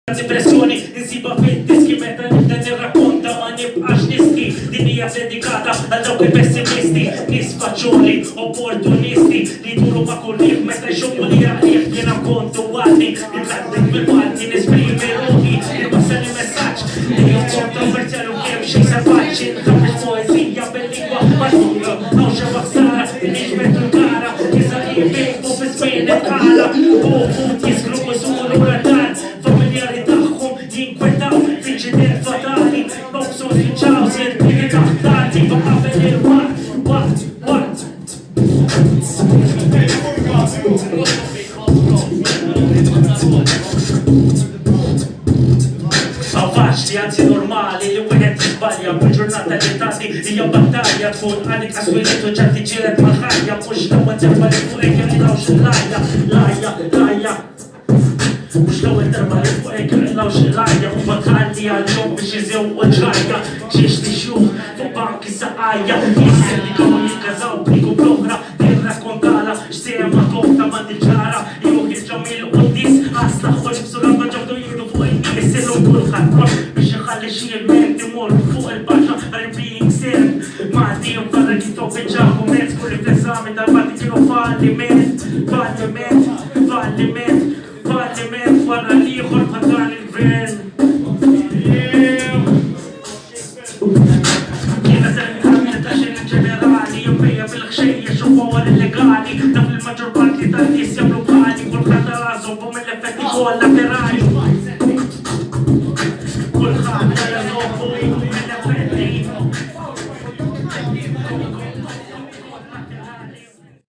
Pressjoni insiba fil-diski meta nibda nirrakkonta ma nibqax niski din hija dedikata għal dawk il-pessimisti nies faċoli, opportunisti li jduru ma' kull meta jxommu li jaqliq jiena kontu għadni nitqaddem bil-palti nesprimi ruħi nibbassal il-messaġġ li hu kontroversjali u kemm xejn selvaġġi nħabbes poeżija bil-lingwa madura hawn xi waħsara li niġbed il-kara iżda jibbu fi-żmien itqala buħut jiskru jżuru radar familjari tagħhom jinkwetaw fil-ġidel fatali nofsu ċaw sirtini taħtati qabel il-waqt Faċli anzi normali li wieħed jisbalja bil-ġurnata li tagħti hija battalja tkun għalik aswiliet u ġati ġieled mal-ħajja mhux l-ewwel darba li fuqek jaqilgħux il-lajja mhux l-ewwel darba li fuqek jaqilgħux il-lajja u battalli għal-jum biex jiżew u ġrajja ġiex tixjuh fuq banki saqajja jisser li kienu jikkażaw bliku bl-oħra nirrakkontala x'sejjem ma' torta ma' diġara jew jiġġamil qudies ħasla u nibsu lamba ġabdu jieħdu fuq il-nies illum kulħadd prof biex iħalli xi ilment imur fuq il-baxxa are being served Maħdijum barra kittob iġġaħu mezz kull fl-eżami dal-bati kienu falliment barra liħor bħaddan il-gvern Kiena servi ta' xejn ġenerali jimbejja bil-ħxejja xuwa illegali dak il-maġġor parti tal-nies jagħmlu bħali kulħadd rashom mill-effetti kollaterali